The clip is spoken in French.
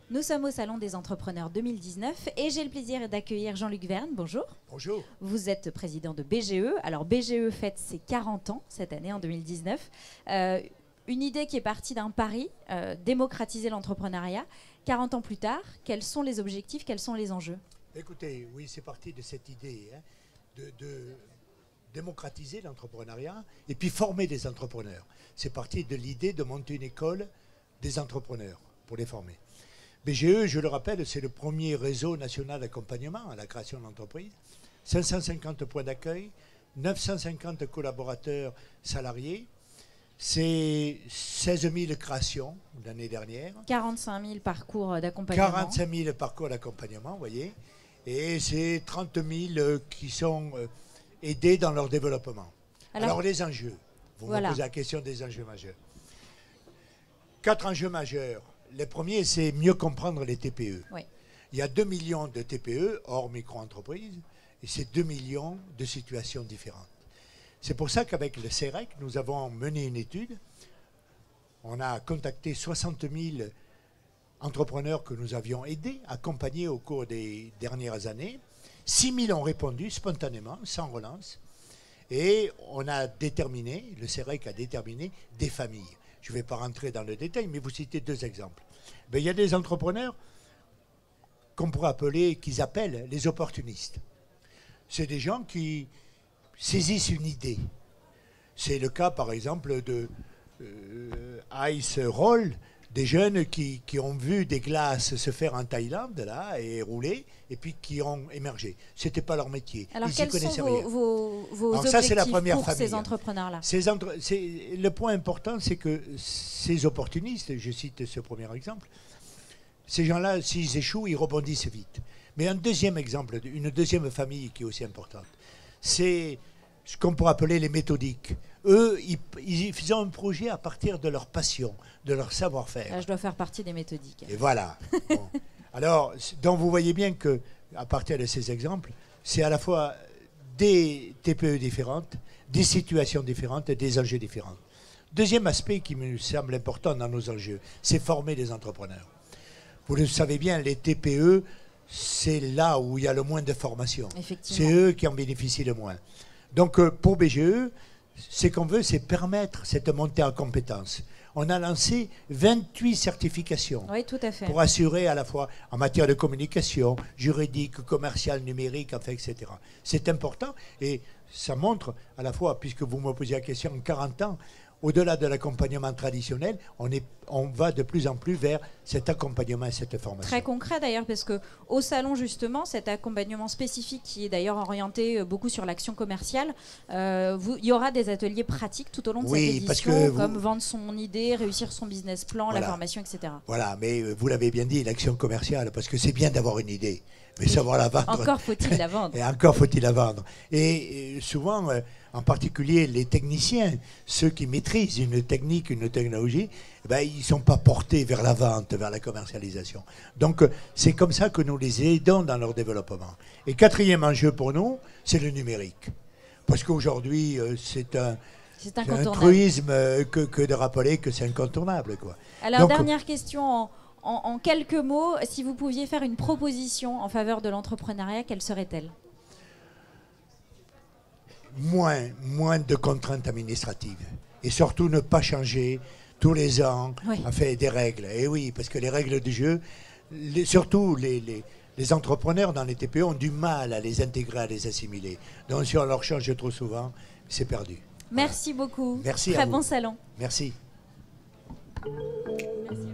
Nous sommes au Salon des Entrepreneurs 2019 et j'ai le plaisir d'accueillir Jean-Luc Verne. Bonjour. Bonjour. Vous êtes président de BGE. Alors BGE fête ses 40 ans cette année en 2019. Une idée qui est partie d'un pari, démocratiser l'entrepreneuriat. 40 ans plus tard, quels sont les objectifs, quels sont les enjeux? Écoutez, oui, c'est parti de cette idée de démocratiser l'entrepreneuriat et puis former des entrepreneurs. C'est parti de l'idée de monter une école des entrepreneurs pour les former. BGE, je le rappelle, c'est le premier réseau national d'accompagnement à la création d'entreprises. 550 points d'accueil, 950 collaborateurs salariés. C'est 16 000 créations l'année dernière. 45 000 parcours d'accompagnement. 45 000 parcours d'accompagnement, vous voyez. Et c'est 30 000 qui sont aidés dans leur développement. Alors les enjeux. Vous me posez la question des enjeux majeurs. 4 enjeux majeurs. Le premier, c'est mieux comprendre les TPE. Oui. Il y a 2 millions de TPE, hors micro-entreprises, et c'est 2 millions de situations différentes. C'est pour ça qu'avec le CEREC, nous avons mené une étude. On a contacté 60 000 entrepreneurs que nous avions aidés, accompagnés au cours des dernières années. 6 000 ont répondu spontanément, sans relance. Et on a déterminé, le CEREC a déterminé des familles. Je ne vais pas rentrer dans le détail, mais vous citez 2 exemples. Il y a des entrepreneurs qu'on pourrait appeler, qu'ils appellent les opportunistes. C'est des gens qui saisissent une idée. C'est le cas, par exemple, de Ice Roll, des jeunes qui ont vu des glaces se faire en Thaïlande là, et rouler, et puis qui ont émergé. Ce n'était pas leur métier. Alors, ils n'y connaissaient rien. Vos Alors, objectifs ça, c'est la première pour famille. Ces entrepreneurs-là? Le point important, c'est que ces opportunistes, je cite ce premier exemple, ces gens-là, s'ils échouent, ils rebondissent vite. Mais un deuxième exemple, une deuxième famille qui est aussi importante, c'est ce qu'on pourrait appeler les méthodiques. Eux, ils faisaient un projet à partir de leur passion, de leur savoir-faire. Là, je dois faire partie des méthodiques. Et voilà. Bon. Alors, donc vous voyez bien qu'à partir de ces exemples, c'est à la fois des TPE différentes, des situations différentes et des enjeux différents. Deuxième aspect qui me semble important dans nos enjeux, c'est former des entrepreneurs. Vous le savez bien, les TPE, c'est là où il y a le moins de formation. C'est eux qui en bénéficient le moins. Donc pour BGE, ce qu'on veut, c'est permettre cette montée en compétences. On a lancé 28 certifications pour assurer à la fois en matière de communication, juridique, commerciale, numérique, enfin, etc. C'est important et ça montre à la fois, puisque vous me posez la question, en 40 ans, au-delà de l'accompagnement traditionnel, on va de plus en plus vers cet accompagnement et cette formation. Très concret d'ailleurs, parce qu'au salon justement, cet accompagnement spécifique qui est d'ailleurs orienté beaucoup sur l'action commerciale, il y aura des ateliers pratiques tout au long de cette édition, comme vendre son idée, réussir son business plan, la formation, etc. Voilà, mais vous l'avez bien dit, l'action commerciale, parce que c'est bien d'avoir une idée, mais savoir la vendre. Encore faut-il la vendre. Et encore faut-il la vendre. Et souvent, en particulier les techniciens, ceux qui maîtrisent une technique, une technologie, ils ne sont pas portés vers la vente, vers la commercialisation. Donc, c'est comme ça que nous les aidons dans leur développement. Et quatrième enjeu pour nous, c'est le numérique. Parce qu'aujourd'hui, c'est un truisme que de rappeler que c'est incontournable, quoi. Alors, donc, dernière question en quelques mots, si vous pouviez faire une proposition en faveur de l'entrepreneuriat, quelle serait-elle ? Moins de contraintes administratives. Et surtout ne pas changer tous les ans des règles. Et oui, parce que les règles du jeu, surtout les entrepreneurs dans les TPE ont du mal à les intégrer, à les assimiler. Donc si on leur change trop souvent, c'est perdu. Merci beaucoup. Merci. Très bon salon. Merci. Merci.